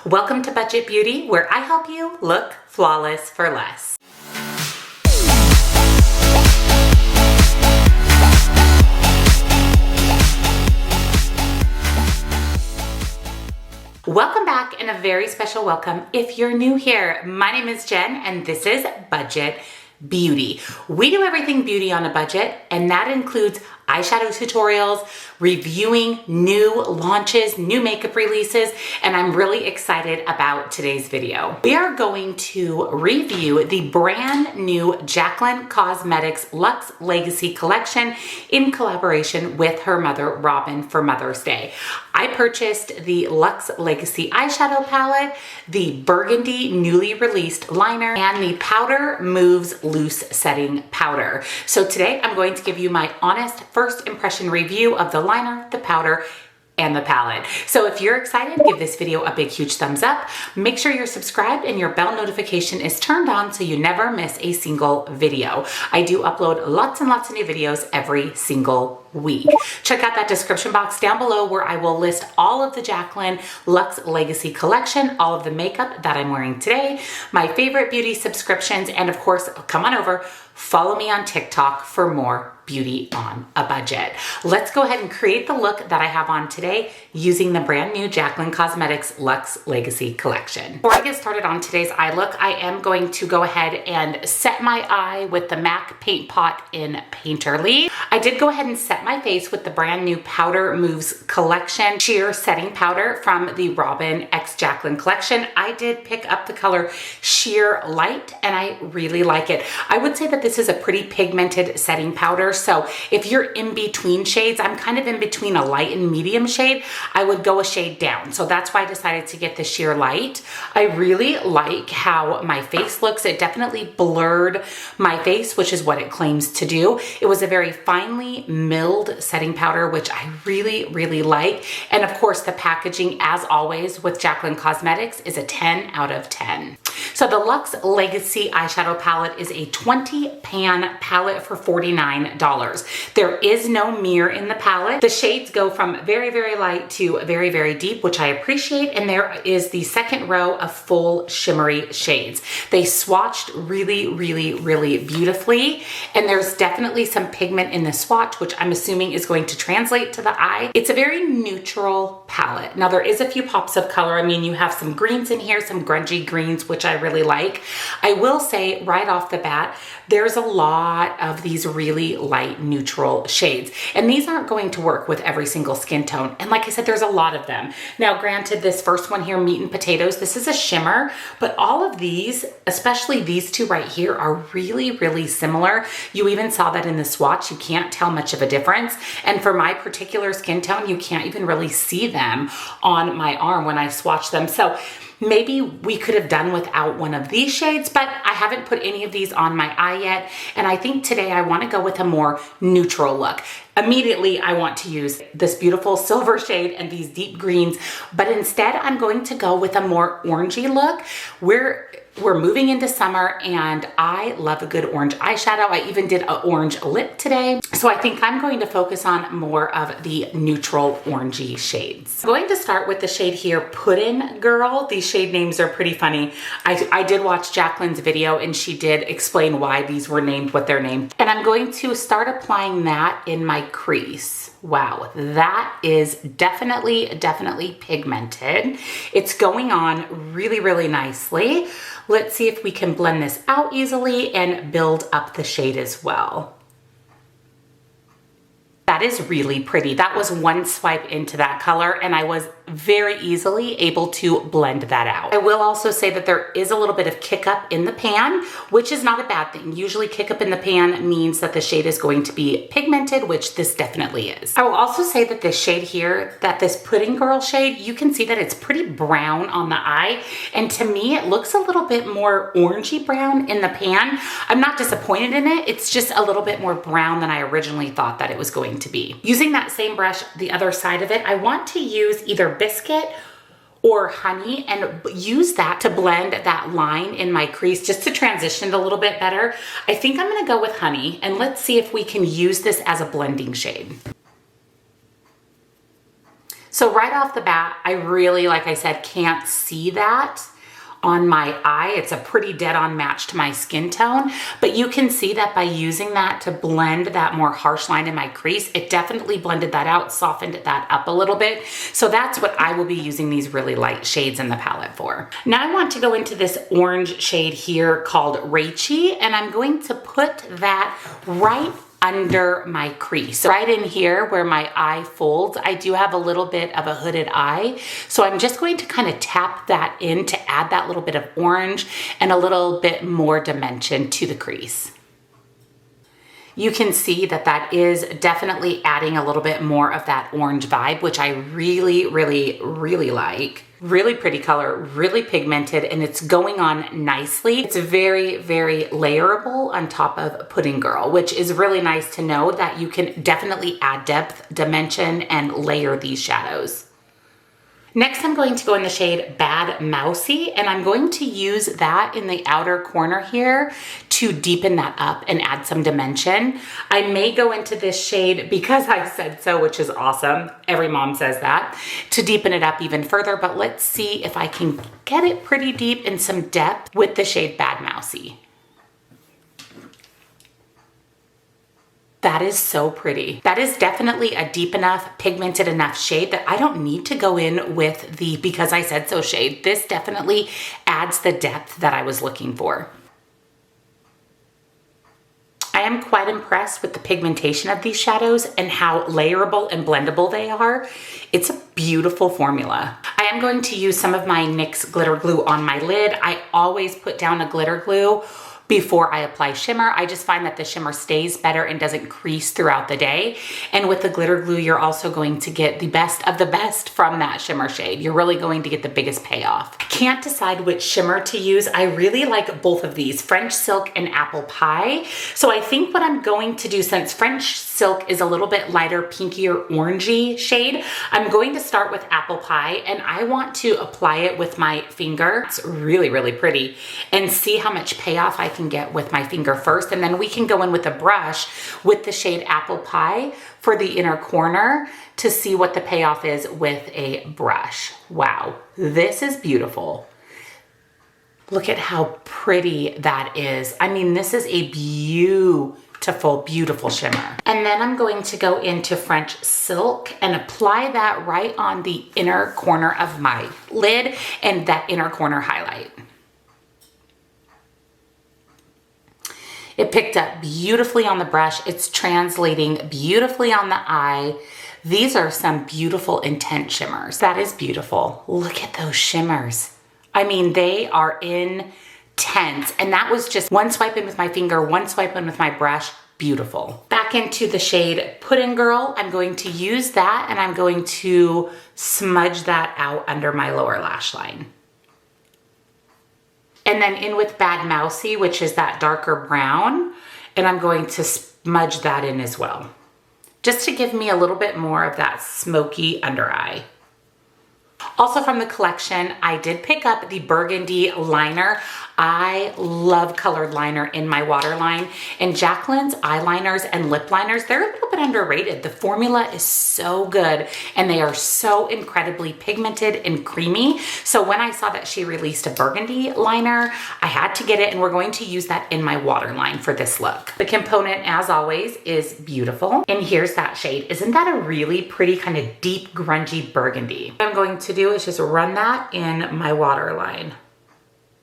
Welcome to Budget Beauty, where I help you look flawless for less. Welcome back and a very special welcome if you're new here. My name is Jen and this is Budget Beauty. We do everything beauty on a budget, and that includes eyeshadow tutorials, reviewing new launches, new makeup releases, and I'm really excited about today's video. We are going to review the brand new Jaclyn Cosmetics Luxe Legacy collection in collaboration with her mother, Robin, for Mother's Day. I purchased the Luxe Legacy eyeshadow palette, the burgundy newly released liner, and the Powder Moves Loose setting powder. So today I'm going to give you my honest first impression review of the liner, the powder, and the palette. So if you're excited, give this video a big, huge thumbs up. Make sure you're subscribed and your bell notification is turned on so you never miss a single video. I do upload lots and lots of new videos every single week. Check out that description box down below where I will list all of the Jaclyn Luxe Legacy collection, all of the makeup that I'm wearing today, my favorite beauty subscriptions, and of course, come on over, follow me on TikTok for more beauty on a budget. Let's go ahead and create the look that I have on today using the brand new Jaclyn Cosmetics Luxe Legacy collection. Before I get started on today's eye look, I am going to go ahead and set my eye with the MAC Paint Pot in Painterly. I did go ahead and set my face with the brand new Powder Moves collection sheer setting powder from the Robin x Jaclyn collection. I did pick up the color Sheer Light and I really like it. I would say that this is a pretty pigmented setting powder. So if you're in between shades, I'm kind of in between a light and medium shade, I would go a shade down. So that's why I decided to get the Sheer Light. I really like how my face looks. It definitely blurred my face, which is what it claims to do. It was a very finely milled setting powder, which I really, really like. And of course, the packaging, as always with Jaclyn Cosmetics, is a 10 out of 10. So the Luxe Legacy eyeshadow palette is a 20 pan palette for $49. There is no mirror in the palette. The shades go from very, very light to very, very deep, which I appreciate. And there is the second row of full shimmery shades. They swatched really, really, really beautifully. And there's definitely some pigment in the swatch, which I'm assuming is going to translate to the eye. It's a very neutral palette. Now there is a few pops of color. I mean, you have some greens in here, some grungy greens, which I really like. I will say right off the bat, there's a lot of these really light neutral shades, and these aren't going to work with every single skin tone. And like I said, there's a lot of them. Now, granted, this first one here, Meat and Potatoes, this is a shimmer, but all of these, especially these two right here, are really, really similar. You even saw that in the swatch. You can't tell much of a difference. And for my particular skin tone, you can't even really see them on my arm when I swatch them. So maybe we could have done without one of these shades, but I haven't put any of these on my eye yet. And I think today I want to go with a more neutral look. Immediately, I want to use this beautiful silver shade and these deep greens, but instead I'm going to go with a more orangey look. We're moving into summer and I love a good orange eyeshadow. I even did an orange lip today. So I think I'm going to focus on more of the neutral orangey shades. I'm going to start with the shade here, Puddin' Girl. These shade names are pretty funny. I did watch Jaclyn's video and she did explain why these were named what they're named. And I'm going to start applying that in my crease. Wow, that is definitely pigmented. It's going on really, really nicely. Let's see if we can blend this out easily and build up the shade as well. That is really pretty. That was one swipe into that color and I was very easily able to blend that out. I will also say that there is a little bit of kick up in the pan, which is not a bad thing. Usually kick up in the pan means that the shade is going to be pigmented, which this definitely is. I will also say that this shade here, that this Pudding Girl shade, you can see that it's pretty brown on the eye. And to me, it looks a little bit more orangey brown in the pan. I'm not disappointed in it. It's just a little bit more brown than I originally thought that it was going to be. Using that same brush, the other side of it, I want to use either Biscuit or Honey and use that to blend that line in my crease just to transition it a little bit better. I think I'm gonna go with Honey and let's see if we can use this as a blending shade. So right off the bat, I really, like I said, can't see that on my eye. It's a pretty dead on match to my skin tone, but you can see that by using that to blend that more harsh line in my crease, it definitely blended that out, softened that up a little bit. So that's what I will be using these really light shades in the palette for. Now I want to go into this orange shade here called Rachy, and I'm going to put that right under my crease. Right in here where my eye folds, I do have a little bit of a hooded eye. So I'm just going to kind of tap that in to add that little bit of orange and a little bit more dimension to the crease. You can see that that is definitely adding a little bit more of that orange vibe, which I really, really, really like. Really pretty color, really pigmented, and it's going on nicely. It's very, very layerable on top of Pudding Girl, which is really nice to know that you can definitely add depth, dimension, and layer these shadows. Next, I'm going to go in the shade Bad Mousy, and I'm going to use that in the outer corner here to deepen that up and add some dimension. I may go into this shade because I said so, which is awesome. Every mom says that, to deepen it up even further, but let's see if I can get it pretty deep in some depth with the shade Bad Mousy. That is so pretty. That is definitely a deep enough, pigmented enough shade that I don't need to go in with the Because I Said So shade. This definitely adds the depth that I was looking for. I am quite impressed with the pigmentation of these shadows and how layerable and blendable they are. It's a beautiful formula. I am going to use some of my NYX glitter glue on my lid. I always put down a glitter glue before I apply shimmer. I just find that the shimmer stays better and doesn't crease throughout the day. And with the glitter glue, you're also going to get the best of the best from that shimmer shade. You're really going to get the biggest payoff. I can't decide which shimmer to use. I really like both of these, French Silk and Apple Pie. So I think what I'm going to do, since French Silk is a little bit lighter, pinkier, orangey shade, I'm going to start with Apple Pie, and I want to apply it with my finger. It's really, really pretty, and see how much payoff I can get with my finger first, and then we can go in with a brush with the shade Apple Pie for the inner corner to see what the payoff is with a brush. Wow, this is beautiful. Look at how pretty that is. I mean, this is a beautiful, beautiful shimmer. And then I'm going to go into French Silk and apply that right on the inner corner of my lid and that inner corner highlight. It picked up beautifully on the brush. It's translating beautifully on the eye. These are some beautiful intense shimmers. That is beautiful. Look at those shimmers. I mean, they are intense. And that was just one swipe in with my finger, one swipe in with my brush. Beautiful. Back into the shade Pudding Girl. I'm going to use that and I'm going to smudge that out under my lower lash line. And then in with Bad Mousy, which is that darker brown, and I'm going to smudge that in as well, just to give me a little bit more of that smoky under eye. Also from the collection, I did pick up the Burgundy liner. I love colored liner in my waterline, and Jaclyn's eyeliners and lip liners, they're a little bit underrated. The formula is so good and they are so incredibly pigmented and creamy. So when I saw that she released a burgundy liner, I had to get it, and we're going to use that in my waterline for this look. The component, as always, is beautiful. And here's that shade. Isn't that a really pretty kind of deep grungy burgundy? What I'm going to do is just run that in my waterline.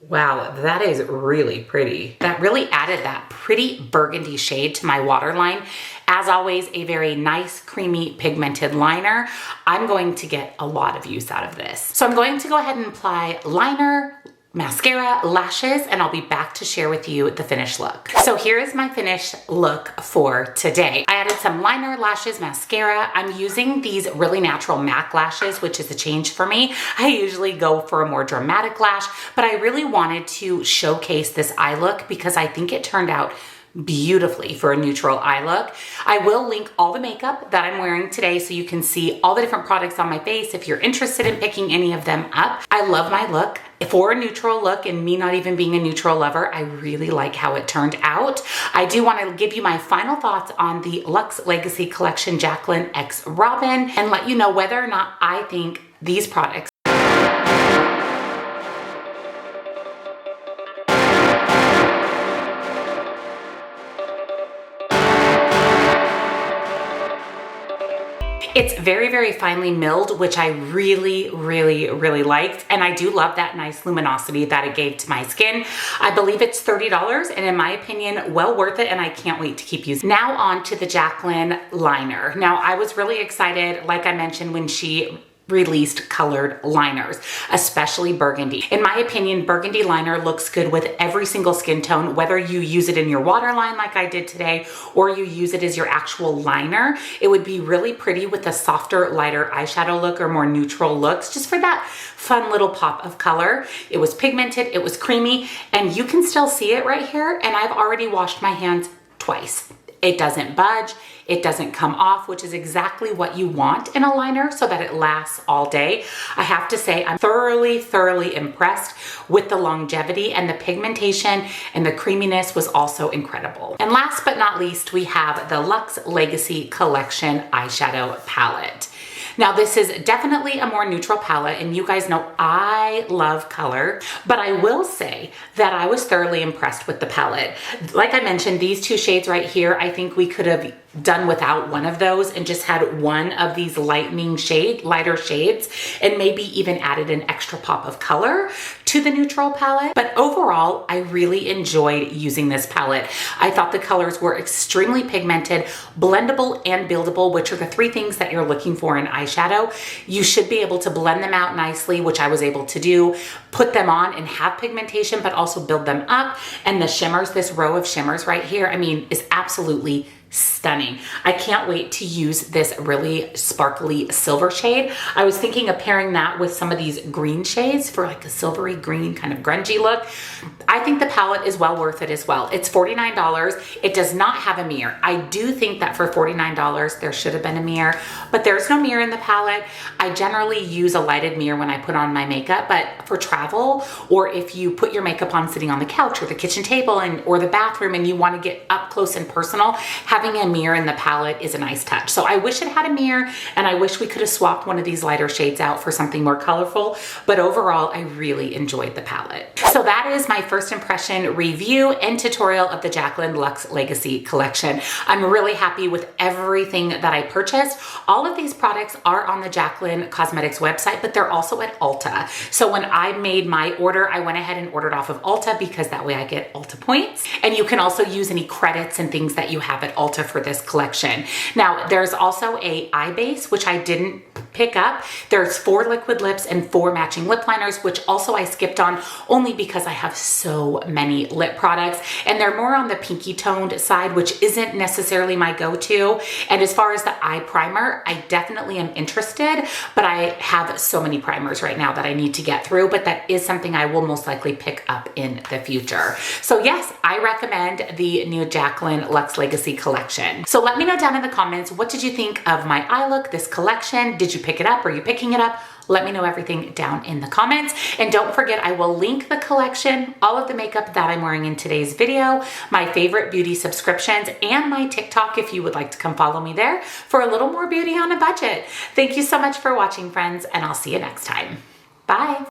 Wow, that is really pretty. That really added that pretty burgundy shade to my waterline. As always, a very nice, creamy, pigmented liner. I'm going to get a lot of use out of this. So I'm going to go ahead and apply liner, mascara, lashes, and I'll be back to share with you the finished look. So here is my finished look for today. I added some liner, lashes, mascara. I'm using these really natural MAC lashes, which is a change for me. I usually go for a more dramatic lash, but I really wanted to showcase this eye look because I think it turned out beautifully for a neutral eye look. I will link all the makeup that I'm wearing today so you can see all the different products on my face if you're interested in picking any of them up. I love my look. For a neutral look, and me not even being a neutral lover, I really like how it turned out. I do want to give you my final thoughts on the Luxe Legacy Collection Jaclyn x Robin and let you know whether or not I think these products It's very, very finely milled, which I really, really liked. And I do love that nice luminosity that it gave to my skin. I believe it's $30 and in my opinion, well worth it. And I can't wait to keep using. Now on to the Jaclyn liner. Now I was really excited, like I mentioned, when she released colored liners, especially burgundy. In my opinion, burgundy liner looks good with every single skin tone, whether you use it in your waterline like I did today, or you use it as your actual liner. It would be really pretty with a softer, lighter eyeshadow look or more neutral looks, just for that fun little pop of color. It was pigmented, it was creamy, and you can still see it right here. And I've already washed my hands twice. It doesn't budge, it doesn't come off, which is exactly what you want in a liner so that it lasts all day. I have to say, I'm thoroughly impressed with the longevity, and the pigmentation and the creaminess was also incredible. And last but not least, we have the Luxe Legacy Collection Eyeshadow Palette. Now this is definitely a more neutral palette, and you guys know I love color, but I will say that I was thoroughly impressed with the palette. Like I mentioned, these two shades right here, I think we could have done without one of those and just had one of these lighter shades, and maybe even added an extra pop of color to the neutral palette. But overall, I really enjoyed using this palette. I thought the colors were extremely pigmented, blendable, and buildable, which are the three things that you're looking for in eyeshadow. You should be able to blend them out nicely, which I was able to do, put them on and have pigmentation, but also build them up. And the shimmers, this row of shimmers right here, I mean, is absolutely stunning. I can't wait to use this really sparkly silver shade. I was thinking of pairing that with some of these green shades for like a silvery green kind of grungy look. I think the palette is well worth it as well. It's $49. It does not have a mirror. I do think that for $49, there should have been a mirror, but there's no mirror in the palette. I generally use a lighted mirror when I put on my makeup, but for travel, or if you put your makeup on sitting on the couch or the kitchen table or the bathroom and you want to get up close and personal, having a mirror in the palette is a nice touch. So I wish it had a mirror, and I wish we could have swapped one of these lighter shades out for something more colorful, but overall, I really enjoyed the palette. So that is my first impression review and tutorial of the Jaclyn Luxe Legacy Collection. I'm really happy with everything that I purchased. All of these products are on the Jaclyn Cosmetics website, but they're also at Ulta. So when I made my order, I went ahead and ordered off of Ulta because that way I get Ulta points. And you can also use any credits and things that you have at Ulta for this collection. Now, there's also a eye base, which I didn't pick up. There's 4 liquid lips and 4 matching lip liners, which also I skipped on only because I have so many lip products, and they're more on the pinky toned side, which isn't necessarily my go-to. And as far as the eye primer, I definitely am interested, but I have so many primers right now that I need to get through, but that is something I will most likely pick up in the future. So yes, I recommend the new Jaclyn Luxe Legacy collection. So let me know down in the comments, what did you think of my eye look, this collection? Did you pick it up? Are you picking it up? Let me know everything down in the comments. And don't forget, I will link the collection, all of the makeup that I'm wearing in today's video, my favorite beauty subscriptions, and my TikTok if you would like to come follow me there for a little more beauty on a budget. Thank you so much for watching, friends, and I'll see you next time. Bye.